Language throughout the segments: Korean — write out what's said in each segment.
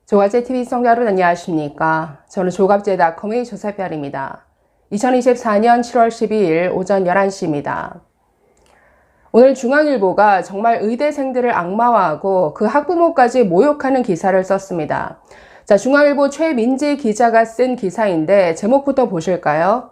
조갑제TV 시청자 여러분 안녕하십니까. 저는 조갑제닷컴의 조세별입니다. 2024년 7월 12일 오전 11시입니다. 오늘 중앙일보가 정말 의대생들을 악마화하고 그 학부모까지 모욕하는 기사를 썼습니다. 자, 중앙일보 최민지 기자가 쓴 기사인데 제목부터 보실까요?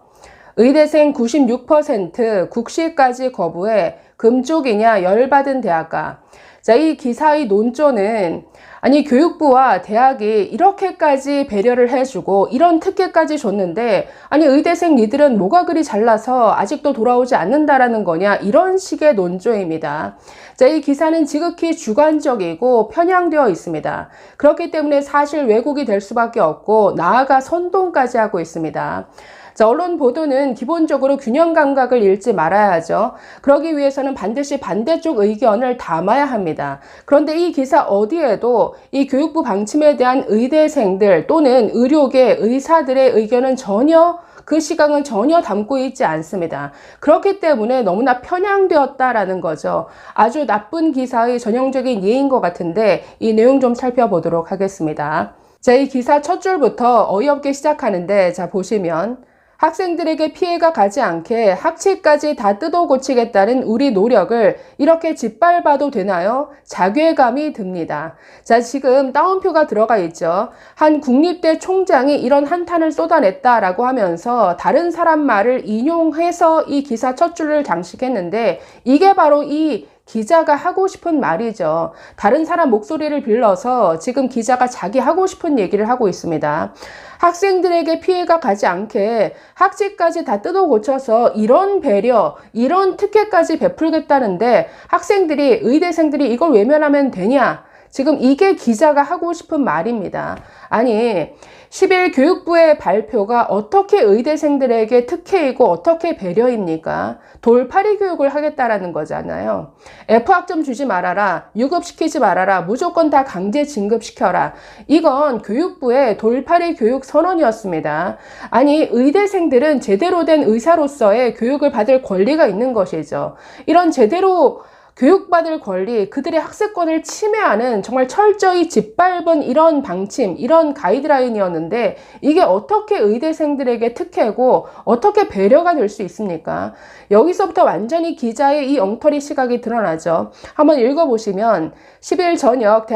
의대생 96% 국시까지 거부해 금쪽이냐 열받은 대학가. 자, 이 기사의 논조는 아니 교육부와 대학이 이렇게까지 배려를 해주고 이런 특혜까지 줬는데 아니 의대생 니들은 뭐가 그리 잘나서 아직도 돌아오지 않는다라는 거냐, 이런 식의 논조입니다. 자, 이 기사는 지극히 주관적이고 편향되어 있습니다. 그렇기 때문에 사실 왜곡이 될 수밖에 없고 나아가 선동까지 하고 있습니다. 자, 언론 보도는 기본적으로 균형 감각을 잃지 말아야죠. 그러기 위해서는 반드시 반대쪽 의견을 담아야 합니다. 그런데 이 기사 어디에도 이 교육부 방침에 대한 의대생들 또는 의료계 의사들의 의견은 전혀, 그 시각은 전혀 담고 있지 않습니다. 그렇기 때문에 너무나 편향되었다라는 거죠. 아주 나쁜 기사의 전형적인 예인 것 같은데 이 내용 좀 살펴보도록 하겠습니다. 자, 이 기사 첫 줄부터 어이없게 시작하는데, 자, 보시면 학생들에게 피해가 가지 않게 학칙까지 다 뜯어 고치겠다는 우리 노력을 이렇게 짓밟아도 되나요? 자괴감이 듭니다. 자, 지금 따옴표가 들어가 있죠. 한 국립대 총장이 이런 한탄을 쏟아냈다라고 하면서 다른 사람 말을 인용해서 이 기사 첫 줄을 장식했는데 이게 바로 이 기자가 하고 싶은 말이죠. 다른 사람 목소리를 빌려서 지금 기자가 자기 하고 싶은 얘기를 하고 있습니다. 학생들에게 피해가 가지 않게 학칙까지 다 뜯어 고쳐서 이런 배려, 이런 특혜까지 베풀겠다는데 학생들이, 의대생들이 이걸 외면하면 되냐? 지금 이게 기자가 하고 싶은 말입니다. 아니, 10일 교육부의 발표가 어떻게 의대생들에게 특혜이고 어떻게 배려입니까? 돌팔이 교육을 하겠다라는 거잖아요. F학점 주지 말아라, 유급시키지 말아라, 무조건 다 강제 진급시켜라. 이건 교육부의 돌팔이 교육 선언이었습니다. 아니, 의대생들은 제대로 된 의사로서의 교육을 받을 권리가 있는 것이죠. 이런 제대로 교육받을 권리, 그들의 학습권을 침해하는 정말 철저히 짓밟은 이런 방침, 이런 가이드라인이었는데 이게 어떻게 의대생들에게 특혜고 어떻게 배려가 될 수 있습니까? 여기서부터 완전히 기자의 이 엉터리 시각이 드러나죠. 한번 읽어보시면 10일 저녁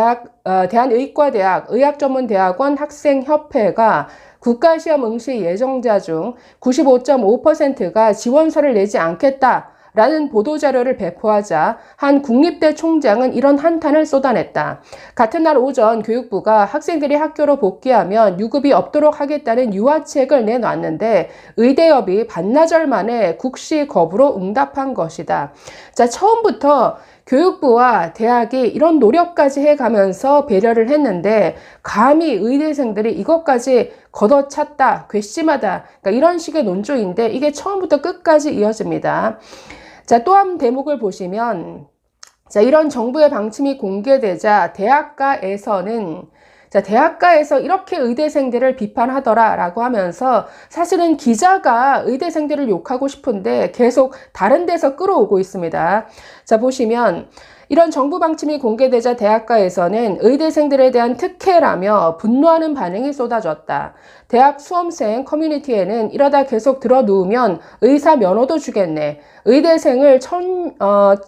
대한의과대학 의학전문대학원 학생협회가 국가시험 응시 예정자 중 95.5%가 지원서를 내지 않겠다 라는 보도자료를 배포하자 한 국립대 총장은 이런 한탄을 쏟아냈다. 같은 날 오전 교육부가 학생들이 학교로 복귀하면 유급이 없도록 하겠다는 유화책을 내놨는데 의대협이 반나절 만에 국시 거부로 응답한 것이다. 자, 처음부터 교육부와 대학이 이런 노력까지 해가면서 배려를 했는데 감히 의대생들이 이것까지 걷어찼다, 괘씸하다, 그러니까 이런 식의 논조인데 이게 처음부터 끝까지 이어집니다. 자, 또 한 대목을 보시면, 자, 이런 정부의 방침이 공개되자 대학가에서 이렇게 의대생들을 비판하더라라고 하면서 사실은 기자가 의대생들을 욕하고 싶은데 계속 다른 데서 끌어오고 있습니다. 자, 보시면 이런 정부 방침이 공개되자 대학가에서는 의대생들에 대한 특혜라며 분노하는 반응이 쏟아졌다. 대학 수험생 커뮤니티에는 이러다 계속 들어누우면 의사 면허도 주겠네, 의대생을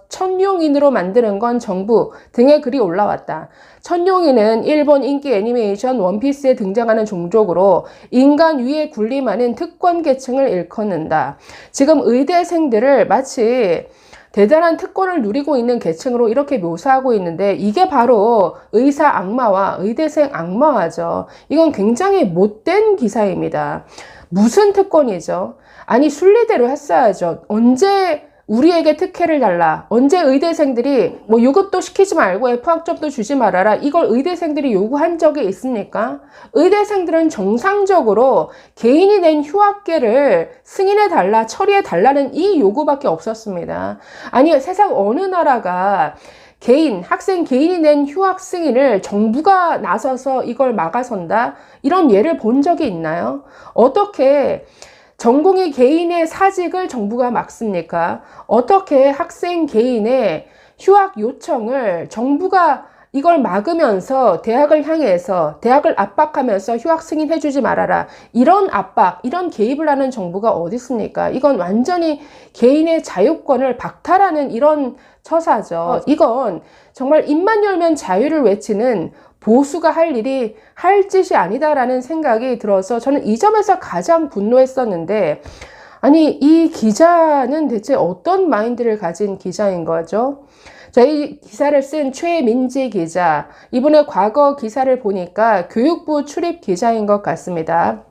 천룡인으로 만드는 건 정부 등의 글이 올라왔다. 천룡인은 일본 인기 애니메이션 원피스에 등장하는 종족으로 인간 위에 군림하는 특권 계층을 일컫는다. 지금 의대생들을 마치 대단한 특권을 누리고 있는 계층으로 이렇게 묘사하고 있는데 이게 바로 의사 악마와 의대생 악마화죠. 이건 굉장히 못된 기사입니다. 무슨 특권이죠? 아니, 순리대로 했어야죠. 언제 우리에게 특혜를 달라, 언제 의대생들이 뭐 유급도 시키지 말고 F학점도 주지 말아라, 이걸 의대생들이 요구한 적이 있습니까? 의대생들은 정상적으로 개인이 낸 휴학계를 승인해달라, 처리해달라는 이 요구밖에 없었습니다. 아니, 세상 어느 나라가 학생 개인이 낸 휴학 승인을 정부가 나서서 이걸 막아선다? 이런 예를 본 적이 있나요? 어떻게 전공의 개인의 사직을 정부가 막습니까? 어떻게 학생 개인의 휴학 요청을 정부가 이걸 막으면서 대학을 향해서 대학을 압박하면서 휴학 승인해주지 말아라. 이런 압박, 이런 개입을 하는 정부가 어디 있습니까? 이건 완전히 개인의 자유권을 박탈하는 이런 처사죠. 이건 정말 입만 열면 자유를 외치는 보수가 할 일이 할 짓이 아니다라는 생각이 들어서 저는 이 점에서 가장 분노했었는데, 아니 이 기자는 대체 어떤 마인드를 가진 기자인 거죠? 저희 기사를 쓴 최민지 기자, 이분의 과거 기사를 보니까 교육부 출입 기자인 것 같습니다.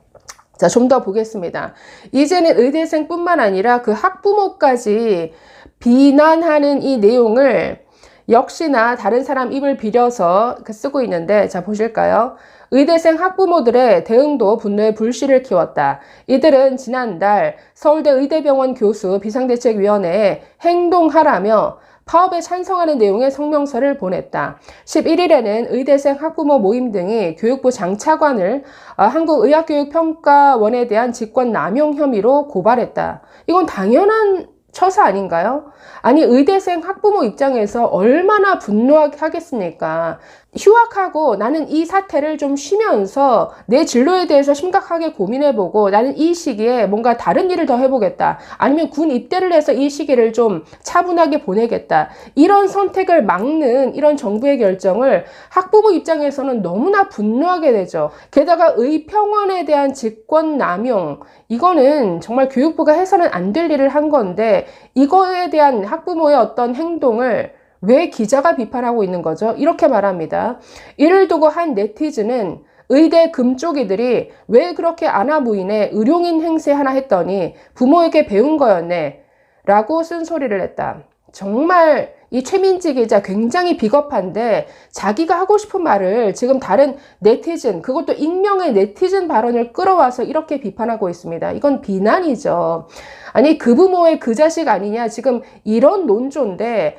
자, 좀 더 보겠습니다. 이제는 의대생뿐만 아니라 그 학부모까지 비난하는 이 내용을 역시나 다른 사람 입을 빌려서 쓰고 있는데, 자 보실까요? 의대생 학부모들의 대응도 분노의 불씨를 키웠다. 이들은 지난달 서울대 의대병원 교수 비상대책위원회에 행동하라며 파업에 찬성하는 내용의 성명서를 보냈다. 11일에는 의대생 학부모 모임 등이 교육부 장차관을 한국의학교육평가원에 대한 직권 남용 혐의로 고발했다. 이건 당연한 처사 아닌가요? 아니 의대생 학부모 입장에서 얼마나 분노하게 하겠습니까? 휴학하고 나는 이 사태를 좀 쉬면서 내 진로에 대해서 심각하게 고민해보고 나는 이 시기에 뭔가 다른 일을 더 해보겠다. 아니면 군 입대를 해서 이 시기를 좀 차분하게 보내겠다. 이런 선택을 막는 이런 정부의 결정을 학부모 입장에서는 너무나 분노하게 되죠. 게다가 의평원에 대한 직권 남용, 이거는 정말 교육부가 해서는 안 될 일을 한 건데 이거에 대한 학부모의 어떤 행동을 왜 기자가 비판하고 있는 거죠? 이렇게 말합니다. 이를 두고 한 네티즌은 의대 금쪽이들이 왜 그렇게 아나무인의 의료인 행세하나 했더니 부모에게 배운 거였네 라고 쓴소리를 했다. 정말 이 최민지 기자 굉장히 비겁한데 자기가 하고 싶은 말을 지금 다른 네티즌, 그것도 익명의 네티즌 발언을 끌어와서 이렇게 비판하고 있습니다. 이건 비난이죠. 아니 그 부모의 그 자식 아니냐, 지금 이런 논조인데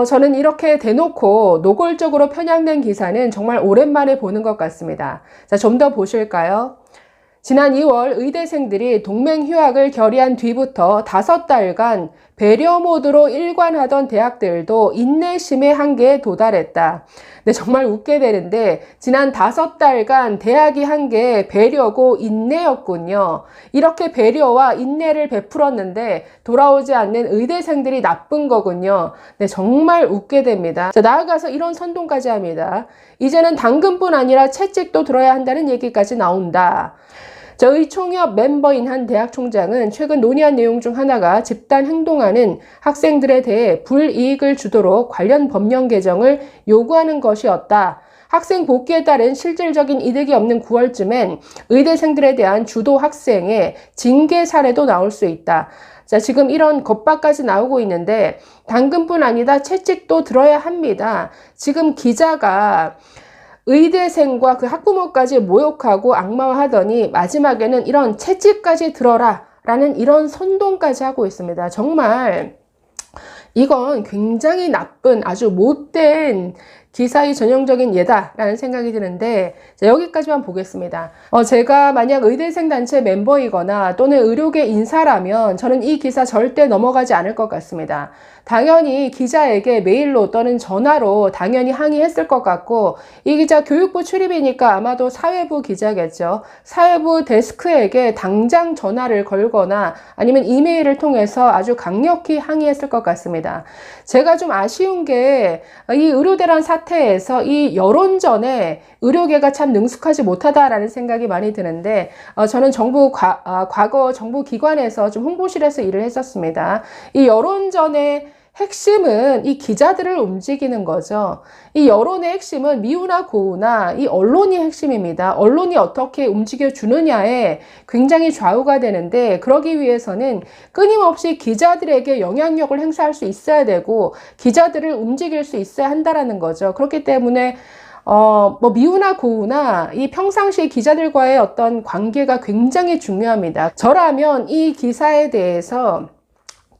저는 이렇게 대놓고 노골적으로 편향된 기사는 정말 오랜만에 보는 것 같습니다. 자, 좀 더 보실까요? 지난 2월 의대생들이 동맹 휴학을 결의한 뒤부터 5달간 배려 모드로 일관하던 대학들도 인내심의 한계에 도달했다. 근데 정말 웃게 되는데 지난 5달간 대학이 한 게 배려고 인내였군요. 이렇게 배려와 인내를 베풀었는데 돌아오지 않는 의대생들이 나쁜 거군요. 네, 정말 웃게 됩니다. 자, 나아가서 이런 선동까지 합니다. 이제는 당근뿐 아니라 채찍도 들어야 한다는 얘기까지 나온다. 저희 총협 멤버인 한 대학 총장은 최근 논의한 내용 중 하나가 집단 행동하는 학생들에 대해 불이익을 주도록 관련 법령 개정을 요구하는 것이었다. 학생 복귀에 따른 실질적인 이득이 없는 9월쯤엔 의대생들에 대한 주도 학생의 징계 사례도 나올 수 있다. 자, 지금 이런 겁박까지 나오고 있는데 당근뿐 아니라 채찍도 들어야 합니다. 지금 기자가 의대생과 그 학부모까지 모욕하고 악마화하더니 마지막에는 이런 채찍까지 들어라 라는 이런 선동까지 하고 있습니다. 정말 이건 굉장히 나쁜 아주 못된 기사의 전형적인 예다라는 생각이 드는데, 자, 여기까지만 보겠습니다. 제가 만약 의대생 단체 멤버이거나 또는 의료계 인사라면 저는 이 기사 절대 넘어가지 않을 것 같습니다. 당연히 기자에게 메일로 또는 전화로 당연히 항의했을 것 같고, 이 기자 교육부 출입이니까 아마도 사회부 기자겠죠. 사회부 데스크에게 당장 전화를 걸거나 아니면 이메일을 통해서 아주 강력히 항의했을 것 같습니다. 제가 좀 아쉬운 게 이 의료대란 사태에서 이 여론전에 의료계가 참 능숙하지 못하다라는 생각이 많이 드는데, 저는 과거 정부 기관에서 좀 홍보실에서 일을 했었습니다. 이 여론전의 핵심은 이 기자들을 움직이는 거죠. 이 여론의 핵심은 미우나 고우나 이 언론이 핵심입니다. 언론이 어떻게 움직여주느냐에 굉장히 좌우가 되는데, 그러기 위해서는 끊임없이 기자들에게 영향력을 행사할 수 있어야 되고 기자들을 움직일 수 있어야 한다라는 거죠. 그렇기 때문에 미우나 고우나 이 평상시 기자들과의 어떤 관계가 굉장히 중요합니다. 저라면 이 기사에 대해서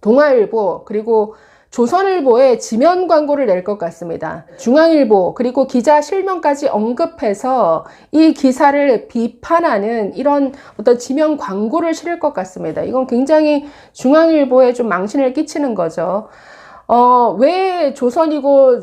동아일보 그리고 조선일보에 지면 광고를 낼 것 같습니다. 중앙일보 그리고 기자 실명까지 언급해서 이 기사를 비판하는 이런 어떤 지면 광고를 실을 것 같습니다. 이건 굉장히 중앙일보에 좀 망신을 끼치는 거죠. 왜 조선이고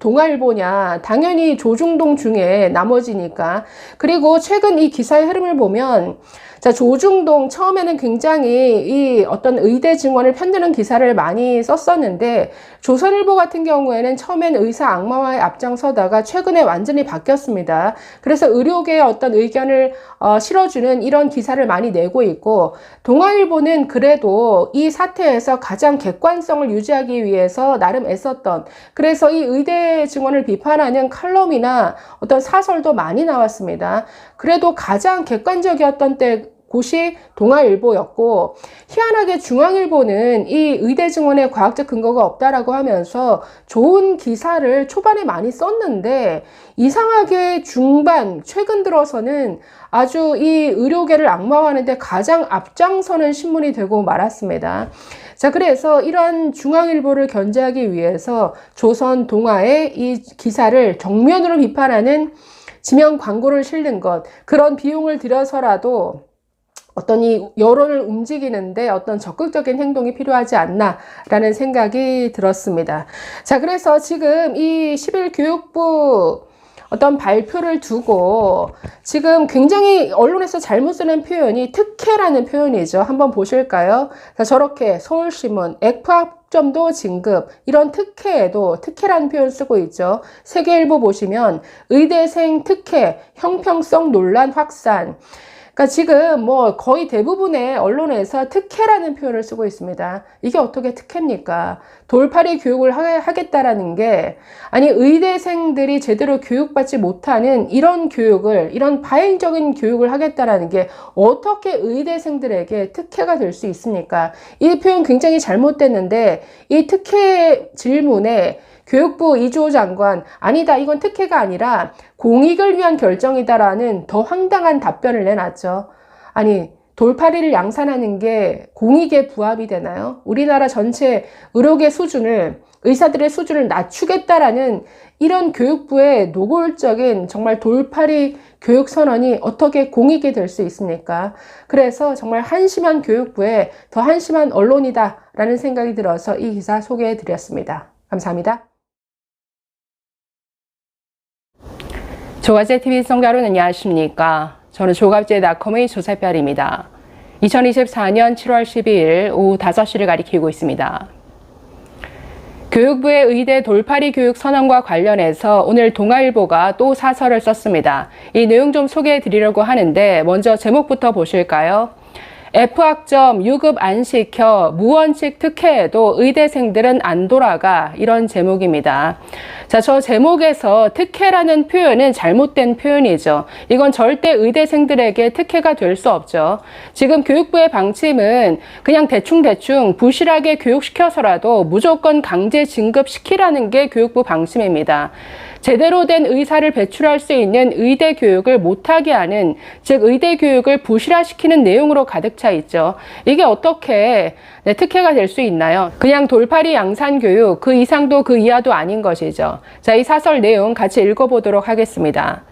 동아일보냐? 당연히 조중동 중에 나머지니까. 그리고 최근 이 기사의 흐름을 보면, 자, 조중동 처음에는 굉장히 이 어떤 의대 증언을 편드는 기사를 많이 썼었는데, 조선일보 같은 경우에는 처음엔 의사 악마화에 앞장서다가 최근에 완전히 바뀌었습니다. 그래서 의료계의 어떤 의견을 실어주는 이런 기사를 많이 내고 있고, 동아일보는 그래도 이 사태에서 가장 객관성을 유지하기 위해서 나름 애썼던, 그래서 이 의대 증언을 비판하는 칼럼이나 어떤 사설도 많이 나왔습니다. 그래도 가장 객관적이었던 곳이 동아일보였고, 희한하게 중앙일보는 이 의대 증언에 과학적 근거가 없다라고 하면서 좋은 기사를 초반에 많이 썼는데, 이상하게 최근 들어서는 아주 이 의료계를 악마화하는데 가장 앞장서는 신문이 되고 말았습니다. 자, 그래서 이런 중앙일보를 견제하기 위해서 조선 동아의 이 기사를 정면으로 비판하는 지명 광고를 실는 것, 그런 비용을 들여서라도 어떤 이 여론을 움직이는데 어떤 적극적인 행동이 필요하지 않나라는 생각이 들었습니다. 자, 그래서 지금 이 10일 교육부 어떤 발표를 두고 지금 굉장히 언론에서 잘못 쓰는 표현이 특혜라는 표현이죠. 한번 보실까요? 자, 저렇게 서울신문, F학점도 진급, 이런 특혜에도 특혜라는 표현 쓰고 있죠. 세계일보 보시면 의대생 특혜, 형평성 논란 확산. 그러니까 지금 뭐 거의 대부분의 언론에서 특혜라는 표현을 쓰고 있습니다. 이게 어떻게 특혜입니까? 돌팔이 교육을 하겠다라는 게, 아니 의대생들이 제대로 교육받지 못하는 이런 교육을, 이런 파행적인 교육을 하겠다라는 게 어떻게 의대생들에게 특혜가 될 수 있습니까? 이 표현 굉장히 잘못됐는데, 이 특혜 질문에 교육부 이주호 장관, 아니다, 이건 특혜가 아니라 공익을 위한 결정이다라는 더 황당한 답변을 내놨죠. 아니, 돌팔이를 양산하는 게 공익에 부합이 되나요? 우리나라 전체 의료계 수준을, 의사들의 수준을 낮추겠다라는 이런 교육부의 노골적인 정말 돌팔이 교육 선언이 어떻게 공익이 될 수 있습니까? 그래서 정말 한심한 교육부에 더 한심한 언론이다라는 생각이 들어서 이 기사 소개해 드렸습니다. 감사합니다. 조갑제TV 시청자 여러분 안녕하십니까? 저는 조갑제닷컴의 조세별입니다. 2024년 7월 12일 오후 5시를 가리키고 있습니다. 교육부의 의대 돌팔이 교육 선언과 관련해서 오늘 동아일보가 또 사설을 썼습니다. 이 내용 좀 소개해 드리려고 하는데, 먼저 제목부터 보실까요? F학점 유급 안 시켜 무원칙 특혜에도 의대생들은 안 돌아가, 이런 제목입니다. 자, 저 제목에서 특혜라는 표현은 잘못된 표현이죠. 이건 절대 의대생들에게 특혜가 될 수 없죠. 지금 교육부의 방침은 그냥 대충 부실하게 교육시켜서라도 무조건 강제 진급시키라는 게 교육부 방침입니다. 제대로 된 의사를 배출할 수 있는 의대 교육을 못하게 하는, 즉 의대 교육을 부실화시키는 내용으로 가득 차 있죠. 이게 어떻게 특혜가 될 수 있나요? 그냥 돌팔이 양산 교육, 그 이상도 그 이하도 아닌 것이죠. 자, 이 사설 내용 같이 읽어보도록 하겠습니다.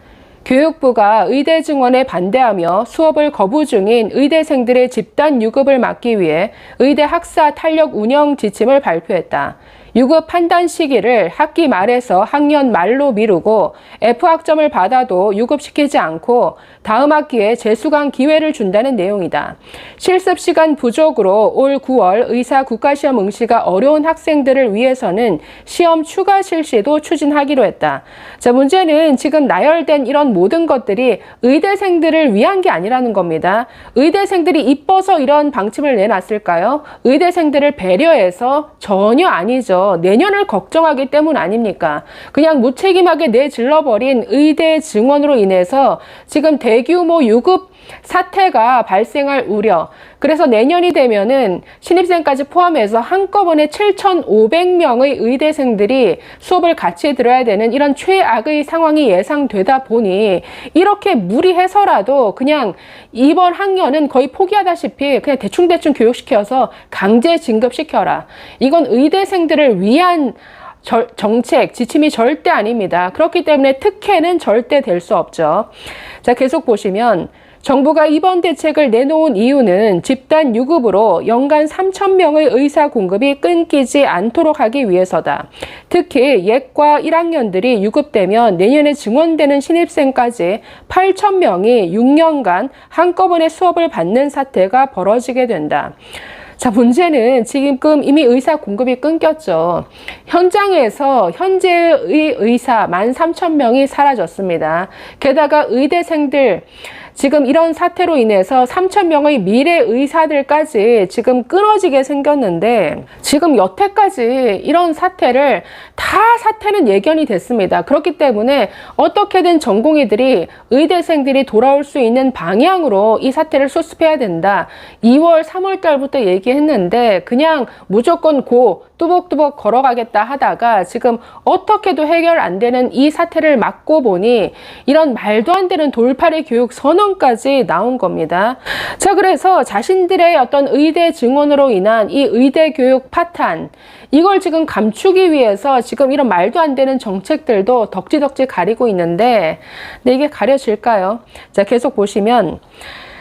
교육부가 의대 증원에 반대하며 수업을 거부 중인 의대생들의 집단 유급을 막기 위해 의대 학사 탄력 운영 지침을 발표했다. 유급 판단 시기를 학기 말에서 학년 말로 미루고 F학점을 받아도 유급시키지 않고 다음 학기에 재수강 기회를 준다는 내용이다. 실습 시간 부족으로 올 9월 의사 국가시험 응시가 어려운 학생들을 위해서는 시험 추가 실시도 추진하기로 했다. 자, 문제는 지금 나열된 이런 모든 것들이 의대생들을 위한 게 아니라는 겁니다. 의대생들이 이뻐서 이런 방침을 내놨을까요? 의대생들을 배려해서? 전혀 아니죠. 내년을 걱정하기 때문 아닙니까? 그냥 무책임하게 내질러버린 의대 증원으로 인해서 지금 대규모 유급 사태가 발생할 우려. 그래서 내년이 되면은 신입생까지 포함해서 한꺼번에 7,500명의 의대생들이 수업을 같이 들어야 되는 이런 최악의 상황이 예상되다 보니, 이렇게 무리해서라도 그냥 이번 학년은 거의 포기하다시피 그냥 대충 교육시켜서 강제 진급시켜라. 이건 의대생들을 위한 정책, 지침이 절대 아닙니다. 그렇기 때문에 특혜는 절대 될 수 없죠. 자, 계속 보시면 정부가 이번 대책을 내놓은 이유는 집단 유급으로 연간 3,000명의 의사 공급이 끊기지 않도록 하기 위해서다. 특히 예과 1학년들이 유급되면 내년에 증원되는 신입생까지 8,000명이 6년간 한꺼번에 수업을 받는 사태가 벌어지게 된다. 자, 문제는 지금 이미 의사 공급이 끊겼죠. 현장에서 현재의 의사 13,000명이 사라졌습니다. 게다가 의대생들, 지금 이런 사태로 인해서 3,000명의 미래 의사들까지 지금 끊어지게 생겼는데, 지금 여태까지 이런 사태는 예견이 됐습니다. 그렇기 때문에 어떻게든 전공의들이, 의대생들이 돌아올 수 있는 방향으로 이 사태를 수습해야 된다. 2월, 3월 달부터 얘기했는데 그냥 무조건 뚜벅뚜벅 걸어가겠다 하다가 지금 어떻게도 해결 안 되는 이 사태를 막고 보니 이런 말도 안 되는 돌팔이 교육 선언까지 나온 겁니다. 자, 그래서 자신들의 어떤 의대 증원으로 인한 이 의대 교육 파탄, 이걸 지금 감추기 위해서 지금 이런 말도 안 되는 정책들도 덕지덕지 가리고 있는데, 근데 이게 가려질까요? 자, 계속 보시면,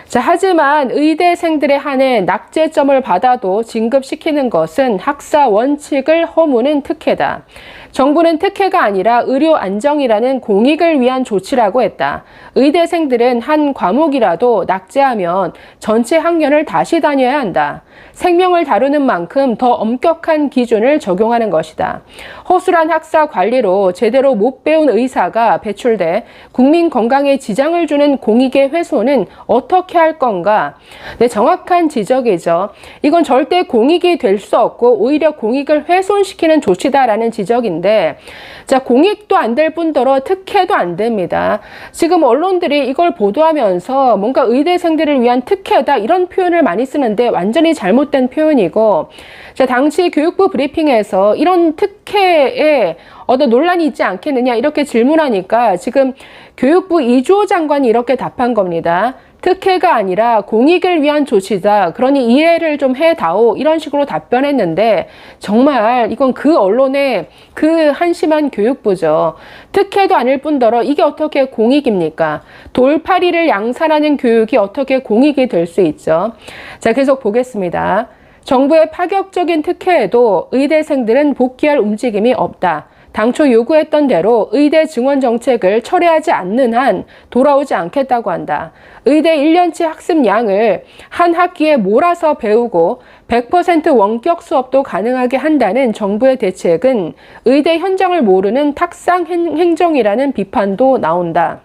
자, 하지만 의대생들에 한해 낙제점을 받아도 진급시키는 것은 학사 원칙을 허무는 특혜다. 정부는 특혜가 아니라 의료 안정이라는 공익을 위한 조치라고 했다. 의대생들은 한 과목이라도 낙제하면 전체 학년을 다시 다녀야 한다. 생명을 다루는 만큼 더 엄격한 기준을 적용하는 것이다. 허술한 학사 관리로 제대로 못 배운 의사가 배출돼 국민 건강에 지장을 주는 공익의 훼손은 어떻게 할 건가? 네, 정확한 지적이죠. 이건 절대 공익이 될 수 없고 오히려 공익을 훼손시키는 조치다라는 지적인데, 자, 공익도 안 될 뿐더러 특혜도 안 됩니다. 지금 언론들이 이걸 보도하면서 뭔가 의대생들을 위한 특혜다 이런 표현을 많이 쓰는데 완전히 잘못된 표현이고, 자, 당시 교육부 브리핑에서 이런 특혜에 어떤 논란이 있지 않겠느냐 이렇게 질문하니까 지금 교육부 이주호 장관이 이렇게 답한 겁니다. 특혜가 아니라 공익을 위한 조치다. 그러니 이해를 좀 해다오. 이런 식으로 답변했는데, 정말 이건 그 언론의 그 한심한 교육부죠. 특혜도 아닐 뿐더러 이게 어떻게 공익입니까? 돌팔이를 양산하는 교육이 어떻게 공익이 될 수 있죠? 자, 계속 보겠습니다. 정부의 파격적인 특혜에도 의대생들은 복귀할 움직임이 없다. 당초 요구했던 대로 의대 증원 정책을 철회하지 않는 한 돌아오지 않겠다고 한다. 의대 1년치 학습량을 한 학기에 몰아서 배우고 100% 원격 수업도 가능하게 한다는 정부의 대책은 의대 현장을 모르는 탁상 행정이라는 비판도 나온다.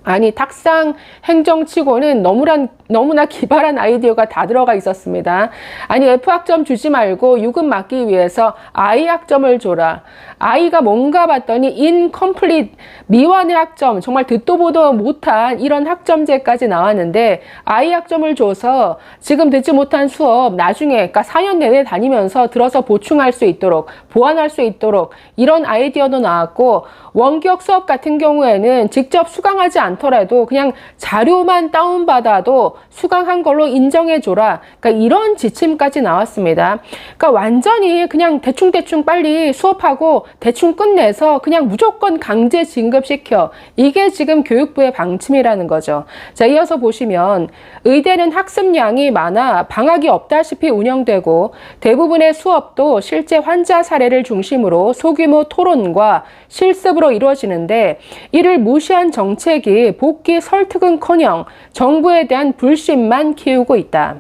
아니, 탁상 행정치고는 너무나 기발한 아이디어가 다 들어가 있었습니다. 아니, F학점 주지 말고 유급 막기 위해서 I학점을 줘라. I가 뭔가 봤더니 incomplete, 미완의 학점, 정말 듣도 보도 못한 이런 학점제까지 나왔는데, I학점을 줘서 지금 듣지 못한 수업 나중에, 그러니까 4년 내내 다니면서 들어서 보충할 수 있도록, 보완할 수 있도록 이런 아이디어도 나왔고, 원격 수업 같은 경우에는 직접 수강하지 않더라도 그냥 자료만 다운받아도 수강한 걸로 인정해줘라. 그러니까 이런 지침까지 나왔습니다. 그러니까 완전히 그냥 대충 빨리 수업하고 대충 끝내서 그냥 무조건 강제 진급시켜. 이게 지금 교육부의 방침이라는 거죠. 자, 이어서 보시면 의대는 학습량이 많아 방학이 없다시피 운영되고 대부분의 수업도 실제 환자 사례를 중심으로 소규모 토론과 실습으로 이루어지는데, 이를 무시한 정책이 복귀 설득은커녕 정부에 대한 불신만 키우고 있다.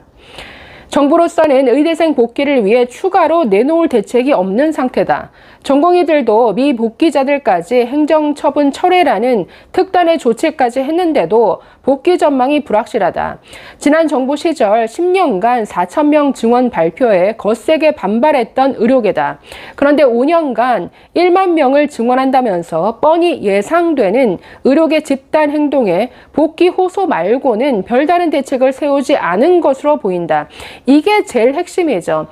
정부로서는 의대생 복귀를 위해 추가로 내놓을 대책이 없는 상태다. 전공의들도 미복귀자들까지 행정처분 철회라는 특단의 조치까지 했는데도 복귀 전망이 불확실하다. 지난 정부 시절 10년간 4,000명 증원 발표에 거세게 반발했던 의료계다. 그런데 5년간 1만 명을 증원한다면서 뻔히 예상되는 의료계 집단 행동에 복귀 호소 말고는 별다른 대책을 세우지 않은 것으로 보인다. 이게 제일 핵심이죠.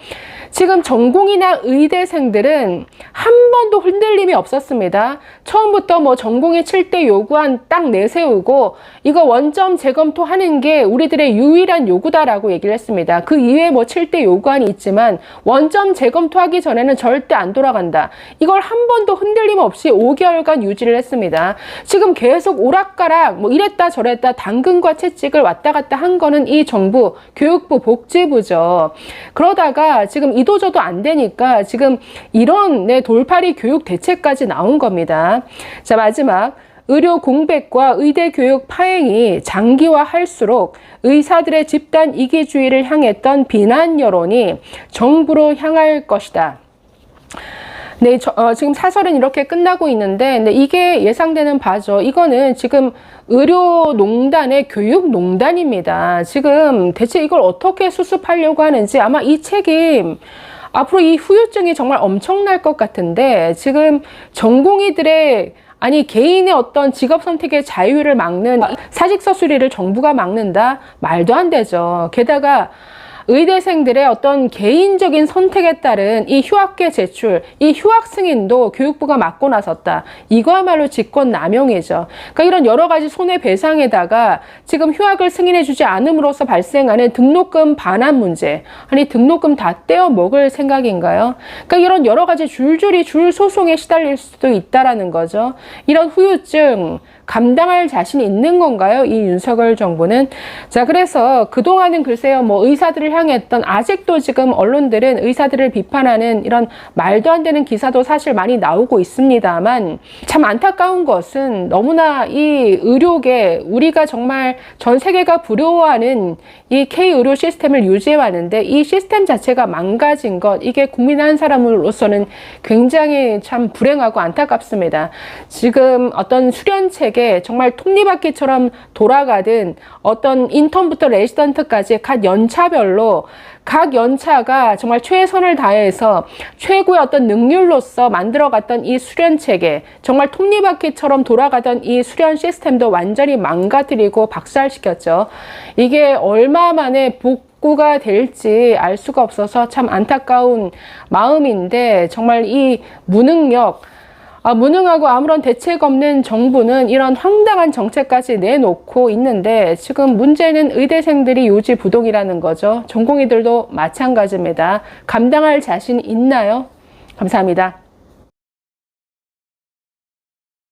지금 전공이나 의대생들은 한 번도 흔들림이 없었습니다. 처음부터 뭐 전공의 7대 요구안 딱 내세우고 이거 원점 재검토하는 게 우리들의 유일한 요구다라고 얘기를 했습니다. 그 이외에 뭐 7대 요구안이 있지만 원점 재검토하기 전에는 절대 안 돌아간다. 이걸 한 번도 흔들림 없이 5개월간 유지를 했습니다. 지금 계속 오락가락 뭐 이랬다 저랬다 당근과 채찍을 왔다 갔다 한 거는 이 정부 교육부 복지부죠. 그러다가 지금 이도저도 안 되니까 지금 이런 돌팔이 교육 대책까지 나온 겁니다. 자, 마지막 의료 공백과 의대 교육 파행이 장기화할수록 의사들의 집단 이기주의를 향했던 비난 여론이 정부로 향할 것이다. 네, 지금 사설은 이렇게 끝나고 있는데, 네, 이게 예상되는 바죠. 이거는 지금 의료농단의 교육농단입니다. 지금 대체 이걸 어떻게 수습하려고 하는지 아마 이 책임, 앞으로 이 후유증이 정말 엄청날 것 같은데, 지금 전공의들의 아니 개인의 어떤 직업 선택의 자유를 막는 사직서 수리를 정부가 막는다? 말도 안 되죠. 게다가 의대생들의 어떤 개인적인 선택에 따른 이 휴학계 제출, 이 휴학 승인도 교육부가 막고 나섰다. 이거야말로 직권남용이죠. 그러니까 이런 여러 가지 손해배상에다가 지금 휴학을 승인해주지 않음으로써 발생하는 등록금 반환 문제, 아니 등록금 다 떼어 먹을 생각인가요? 그러니까 이런 여러 가지 줄줄이 줄 소송에 시달릴 수도 있다라는 거죠. 이런 후유증 감당할 자신이 있는 건가요? 이 윤석열 정부는. 자, 그래서 그동안은 글쎄요, 뭐 의사들을 향했던, 아직도 지금 언론들은 의사들을 비판하는 이런 말도 안 되는 기사도 사실 많이 나오고 있습니다만, 참 안타까운 것은 너무나 이 의료계, 우리가 정말 전 세계가 부러워하는 이 K의료 시스템을 유지해왔는데 이 시스템 자체가 망가진 것, 이게 국민 한 사람으로서는 굉장히 참 불행하고 안타깝습니다. 지금 어떤 수련체계 정말 톱니바퀴처럼 돌아가든 어떤 인턴부터 레지던트까지 각 연차별로 각 연차가 정말 최선을 다해서 최고의 어떤 능률로서 만들어갔던 이 수련체계, 정말 톱니바퀴처럼 돌아가던 이 수련 시스템도 완전히 망가뜨리고 박살시켰죠. 이게 얼마 만에 복구가 될지 알 수가 없어서 참 안타까운 마음인데, 정말 이 무능하고 아무런 대책 없는 정부는 이런 황당한 정책까지 내놓고 있는데, 지금 문제는 의대생들이 요지부동이라는 거죠. 전공의들도 마찬가지입니다. 감당할 자신 있나요? 감사합니다.